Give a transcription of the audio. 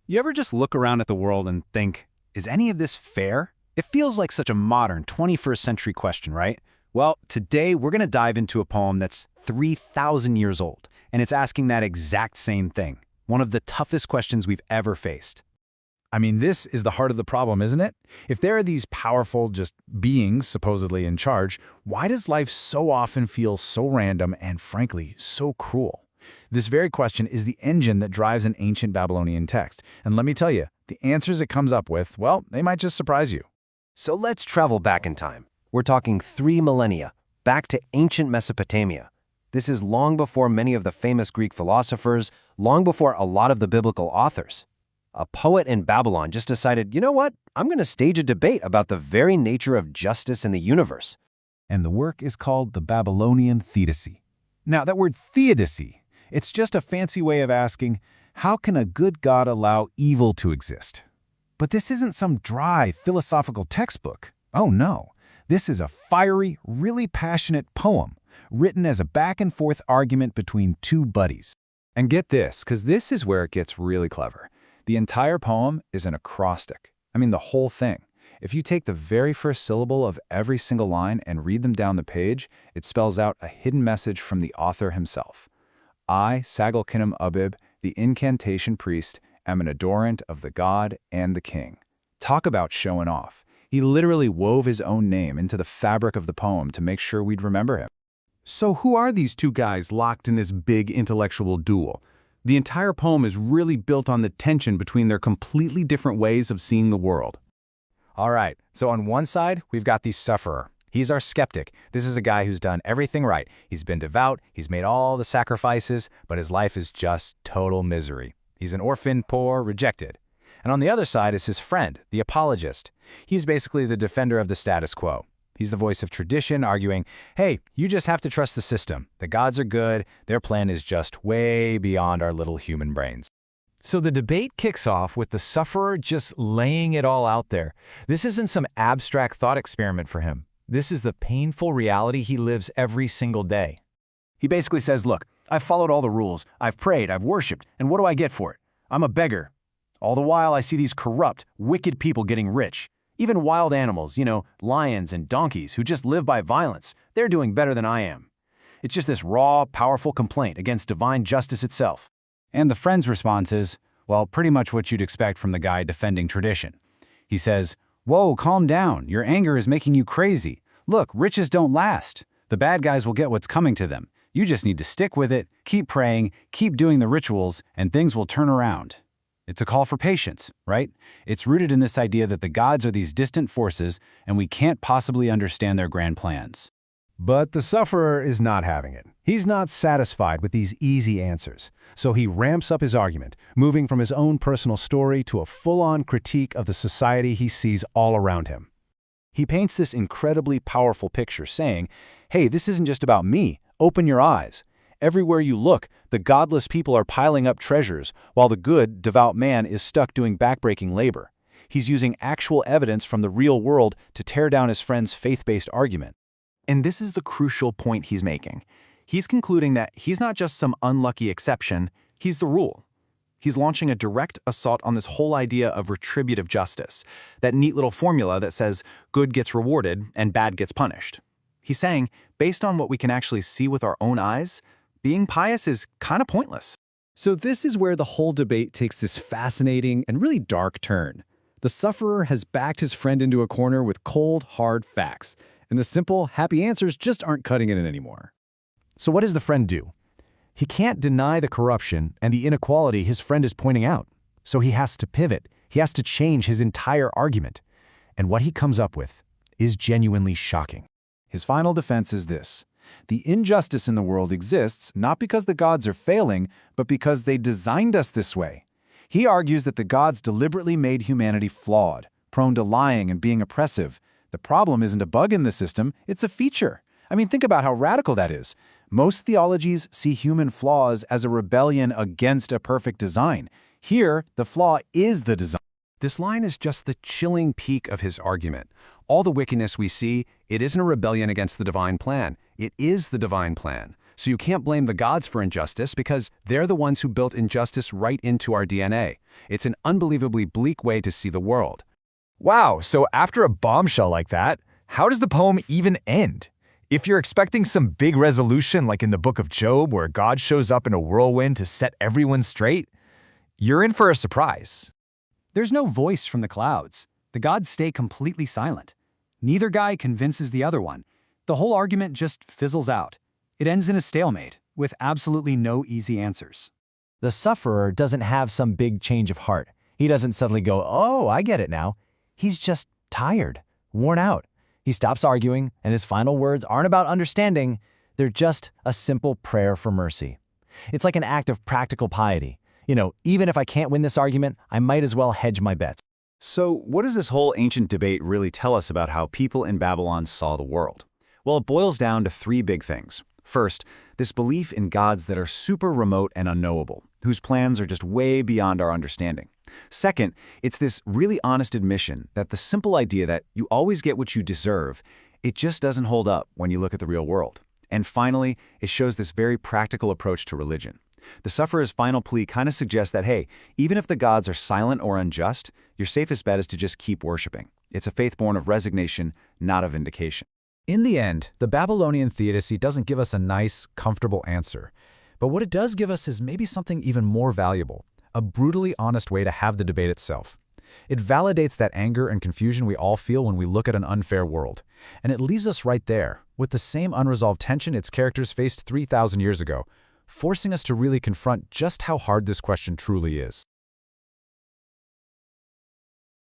You ever just look around at the world and think, is any of this fair? It feels like such a modern 21st century question, right? Well, today we're going to dive into a poem that's 3,000 years old, and it's asking that exact same thing, one of the toughest questions we've ever faced. I mean, this is the heart of the problem, isn't it? If there are these powerful, just beings supposedly in charge, why does life so often feel so random and, frankly, so cruel? This very question is the engine that drives an ancient Babylonian text. And let me tell you, the answers it comes up with, well, they might just surprise you. So let's travel back in time. We're talking 3 millennia, back to ancient Mesopotamia. This is long before many of the famous Greek philosophers, long before a lot of the biblical authors. A poet in Babylon just decided, you know what? I'm going to stage a debate about the very nature of justice in the universe. And the work is called the Babylonian Theodicy. Now, that word theodicy, it's just a fancy way of asking, how can a good God allow evil to exist? But this isn't some dry philosophical textbook. Oh no, this is a fiery, really passionate poem, written as a back-and-forth argument between two buddies. And get this, because this is where it gets really clever. The entire poem is an acrostic. I mean, the whole thing. If you take the very first syllable of every single line and read them down the page, it spells out a hidden message from the author himself. I, Sagalkinum Ubib, the incantation priest, am an adorant of the god and the king. Talk about showing off. He literally wove his own name into the fabric of the poem to make sure we'd remember him. So who are these two guys locked in this big intellectual duel? The entire poem is really built on the tension between their completely different ways of seeing the world. All right, so on one side, we've got the sufferer. He's our skeptic. This is a guy who's done everything right. He's been devout, he's made all the sacrifices, but his life is just total misery. He's an orphan, poor, rejected. And on the other side is his friend, the apologist. He's basically the defender of the status quo. He's the voice of tradition, arguing, hey, you just have to trust the system. The gods are good. Their plan is just way beyond our little human brains. So the debate kicks off with the sufferer just laying it all out there. This isn't some abstract thought experiment for him. This is the painful reality he lives every single day. He basically says, look, I've followed all the rules. I've prayed, I've worshipped, and what do I get for it? I'm a beggar. All the while I see these corrupt, wicked people getting rich. Even wild animals, lions and donkeys who just live by violence, they're doing better than I am. It's just this raw, powerful complaint against divine justice itself. And the friend's response is, well, pretty much what you'd expect from the guy defending tradition. He says, whoa, calm down. Your anger is making you crazy. Look, riches don't last. The bad guys will get what's coming to them. You just need to stick with it, keep praying, keep doing the rituals, and things will turn around. It's a call for patience, right? It's rooted in this idea that the gods are these distant forces and we can't possibly understand their grand plans. But the sufferer is not having it. He's not satisfied with these easy answers. So he ramps up his argument, moving from his own personal story to a full-on critique of the society he sees all around him. He paints this incredibly powerful picture, saying, hey, this isn't just about me. Open your eyes. Everywhere you look, the godless people are piling up treasures, while the good, devout man is stuck doing backbreaking labor. He's using actual evidence from the real world to tear down his friend's faith-based argument. And this is the crucial point he's making. He's concluding that he's not just some unlucky exception, he's the rule. He's launching a direct assault on this whole idea of retributive justice, that neat little formula that says good gets rewarded and bad gets punished. He's saying, based on what we can actually see with our own eyes, being pious is kind of pointless. So this is where the whole debate takes this fascinating and really dark turn. The sufferer has backed his friend into a corner with cold, hard facts, and the simple, happy answers just aren't cutting it in anymore. So what does the friend do? He can't deny the corruption and the inequality his friend is pointing out. So he has to pivot. He has to change his entire argument. And what he comes up with is genuinely shocking. His final defense is this. The injustice in the world exists not because the gods are failing, but because they designed us this way. He argues that the gods deliberately made humanity flawed, prone to lying and being oppressive. The problem isn't a bug in the system, it's a feature. I mean, think about how radical that is. Most theologies see human flaws as a rebellion against a perfect design. Here, the flaw is the design. This line is just the chilling peak of his argument. All the wickedness we see, it isn't a rebellion against the divine plan. It is the divine plan. So you can't blame the gods for injustice because they're the ones who built injustice right into our DNA. It's an unbelievably bleak way to see the world. Wow, so after a bombshell like that, how does the poem even end? If you're expecting some big resolution like in the book of Job where God shows up in a whirlwind to set everyone straight, you're in for a surprise. There's no voice from the clouds. The gods stay completely silent. Neither guy convinces the other one. The whole argument just fizzles out. It ends in a stalemate, with absolutely no easy answers. The sufferer doesn't have some big change of heart. He doesn't suddenly go, oh, I get it now. He's just tired, worn out. He stops arguing, and his final words aren't about understanding. They're just a simple prayer for mercy. It's like an act of practical piety. Even if I can't win this argument, I might as well hedge my bets. So what does this whole ancient debate really tell us about how people in Babylon saw the world? Well, it boils down to three big things. First, this belief in gods that are super remote and unknowable, whose plans are just way beyond our understanding. Second, it's this really honest admission that the simple idea that you always get what you deserve, it just doesn't hold up when you look at the real world. And finally, it shows this very practical approach to religion. The sufferer's final plea kind of suggests that, hey, even if the gods are silent or unjust, your safest bet is to just keep worshiping. It's a faith born of resignation, not of vindication. In the end, the Babylonian Theodicy doesn't give us a nice, comfortable answer. But what it does give us is maybe something even more valuable, a brutally honest way to have the debate itself. It validates that anger and confusion we all feel when we look at an unfair world. And it leaves us right there, with the same unresolved tension its characters faced 3,000 years ago, forcing us to really confront just how hard this question truly is.